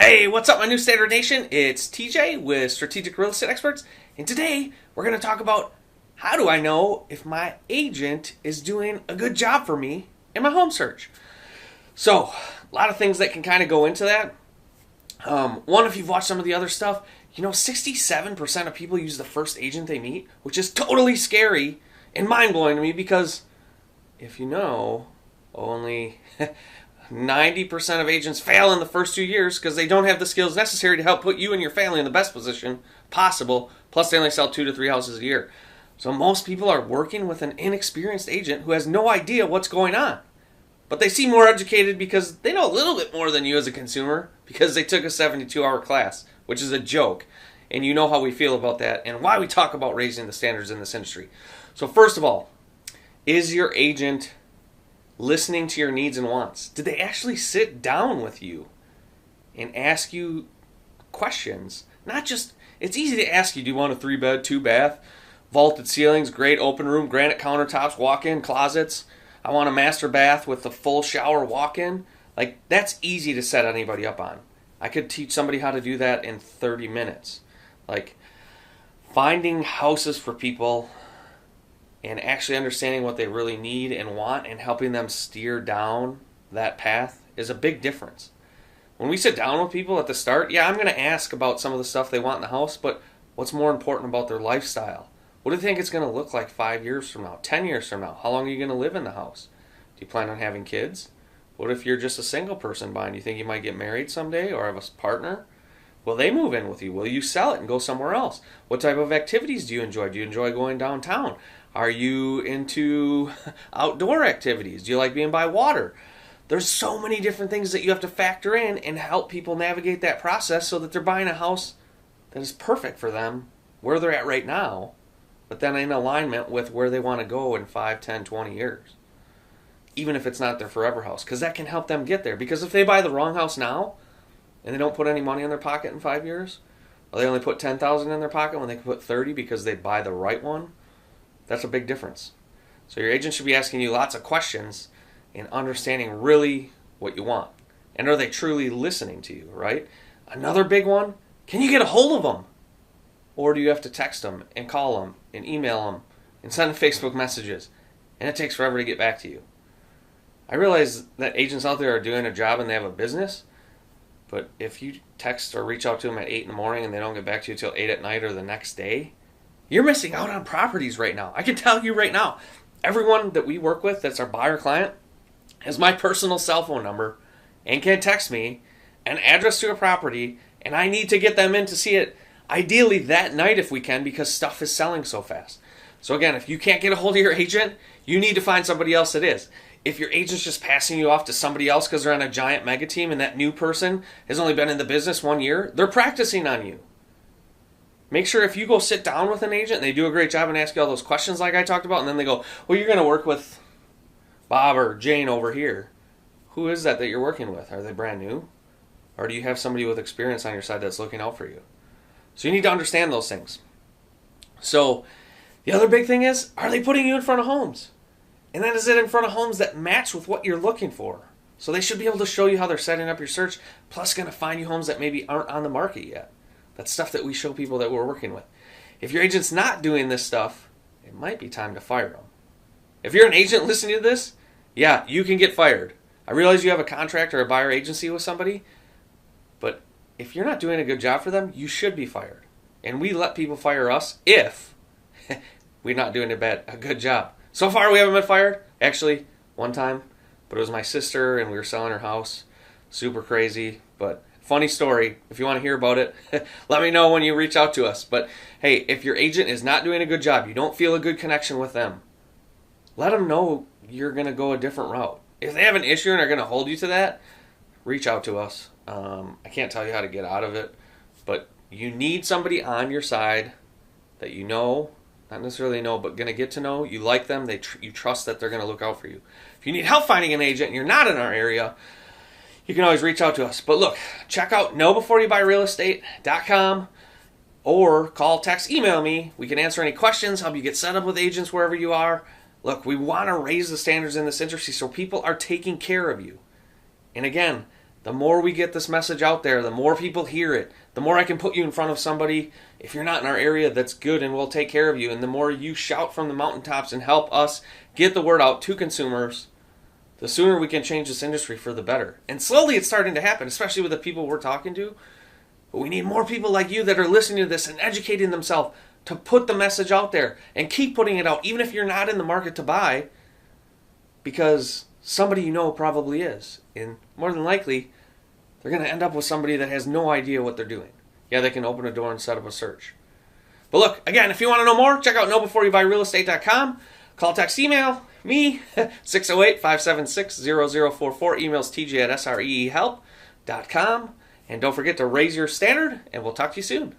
Hey, what's up, my new Standard Nation? It's TJ with Strategic Real Estate Experts, and today we're going to talk about how do I know if my agent is doing a good job for me in my home search. So, a lot of things that can kind of go into that. One, if you've watched some of the other stuff, 67% of people use the first agent they meet, which is totally scary and mind-blowing to me because if you know, only 90% of agents fail in the first 2 years because they don't have the skills necessary to help put you and your family in the best position possible. Plus, they only sell 2 to 3 houses a year. So most people are working with an inexperienced agent who has no idea what's going on. But they seem more educated because they know a little bit more than you as a consumer because they took a 72-hour class, which is a joke. And you know how we feel about that and why we talk about raising the standards in this industry. So first of all, is your agent listening to your needs and wants? Did they actually sit down with you and ask you questions? Not just, it's easy to ask you, do you want a 3-bed, 2-bath, vaulted ceilings, great open room, granite countertops, walk-in closets? I want a master bath with a full shower walk-in. Like, that's easy to set anybody up on. I could teach somebody how to do that in 30 minutes. Like, finding houses for people and actually understanding what they really need and want and helping them steer down that path is a big difference. When we sit down with people at the start, I'm going to ask about some of the stuff they want in the house, but what's more important about their lifestyle? What do you think it's going to look like 5 years from now, 10 years from now? How long are you going to live in the house? Do you plan on having kids? What if you're just a single person buying? Do you think you might get married someday or have a partner? Will they move in with you? Will you sell it and go somewhere else? What type of activities do you enjoy? Do you enjoy going downtown? Are you into outdoor activities? Do you like being by water? There's so many different things that you have to factor in and help people navigate that process so that they're buying a house that is perfect for them, where they're at right now, but then in alignment with where they want to go in 5, 10, 20 years. Even if it's not their forever house, because that can help them get there. Because if they buy the wrong house now and they don't put any money in their pocket in 5 years, or they only put $10,000 in their pocket when they can put 30 because they buy the right one, that's a big difference. So your agent should be asking you lots of questions and understanding really what you want. And are they truly listening to you, right? Another big one, can you get a hold of them? Or do you have to text them and call them and email them and send them Facebook messages? And it takes forever to get back to you. I realize that agents out there are doing a job and they have a business, but if you text or reach out to them at 8 in the morning and they don't get back to you until 8 at night or the next day, you're missing out on properties right now. I can tell you right now, everyone that we work with that's our buyer client has my personal cell phone number and can text me an address to a property, and I need to get them in to see it ideally that night if we can because stuff is selling so fast. So again, if you can't get a hold of your agent, you need to find somebody else that is. If your agent's just passing you off to somebody else because they're on a giant mega team and that new person has only been in the business 1 year, they're practicing on you. Make sure if you go sit down with an agent and they do a great job and ask you all those questions like I talked about, and then they go, well, you're going to work with Bob or Jane over here. Who is that you're working with? Are they brand new? Or do you have somebody with experience on your side that's looking out for you? So you need to understand those things. So the other big thing is, are they putting you in front of homes? And then is it in front of homes that match with what you're looking for? So they should be able to show you how they're setting up your search, plus going to find you homes that maybe aren't on the market yet. That's stuff that we show people that we're working with. If your agent's not doing this stuff, it might be time to fire them. If you're an agent listening to this, you can get fired. I realize you have a contract or a buyer agency with somebody, but if you're not doing a good job for them, you should be fired. And we let people fire us if we're not doing a good job. So far, we haven't been fired. Actually, one time, but it was my sister, and we were selling her house. Super crazy, but funny story. If you want to hear about it, let me know when you reach out to us. But hey, if your agent is not doing a good job, you don't feel a good connection with them, let them know you're going to go a different route. If they have an issue and are going to hold you to that, reach out to us. I can't tell you how to get out of it, but you need somebody on your side that you know, not necessarily know, but going to get to know. You like them. You trust that they're going to look out for you. If you need help finding an agent and you're not in our area, you can always reach out to us. But look, check out knowbeforeyouBuyRealEstate.com or call, text, email me. We can answer any questions, help you get set up with agents wherever you are. Look, we want to raise the standards in this industry so people are taking care of you. And again, The more we get this message out there, the more people hear it, the more I can put you in front of somebody, if you're not in our area, that's good and will take care of you. And the more you shout from the mountaintops and help us get the word out to consumers, the sooner we can change this industry for the better. And slowly it's starting to happen, especially with the people we're talking to. But we need more people like you that are listening to this and educating themselves to put the message out there and keep putting it out, even if you're not in the market to buy, because somebody you know probably is. And more than likely, they're going to end up with somebody that has no idea what they're doing. Yeah, they can open a door and set up a search. But look, again, if you want to know more, check out knowbeforeyouBuyRealEstate.com. Call, text, email me, 608-576-0044. Emails TJ at sreehelp.com. And don't forget to raise your standard, and we'll talk to you soon.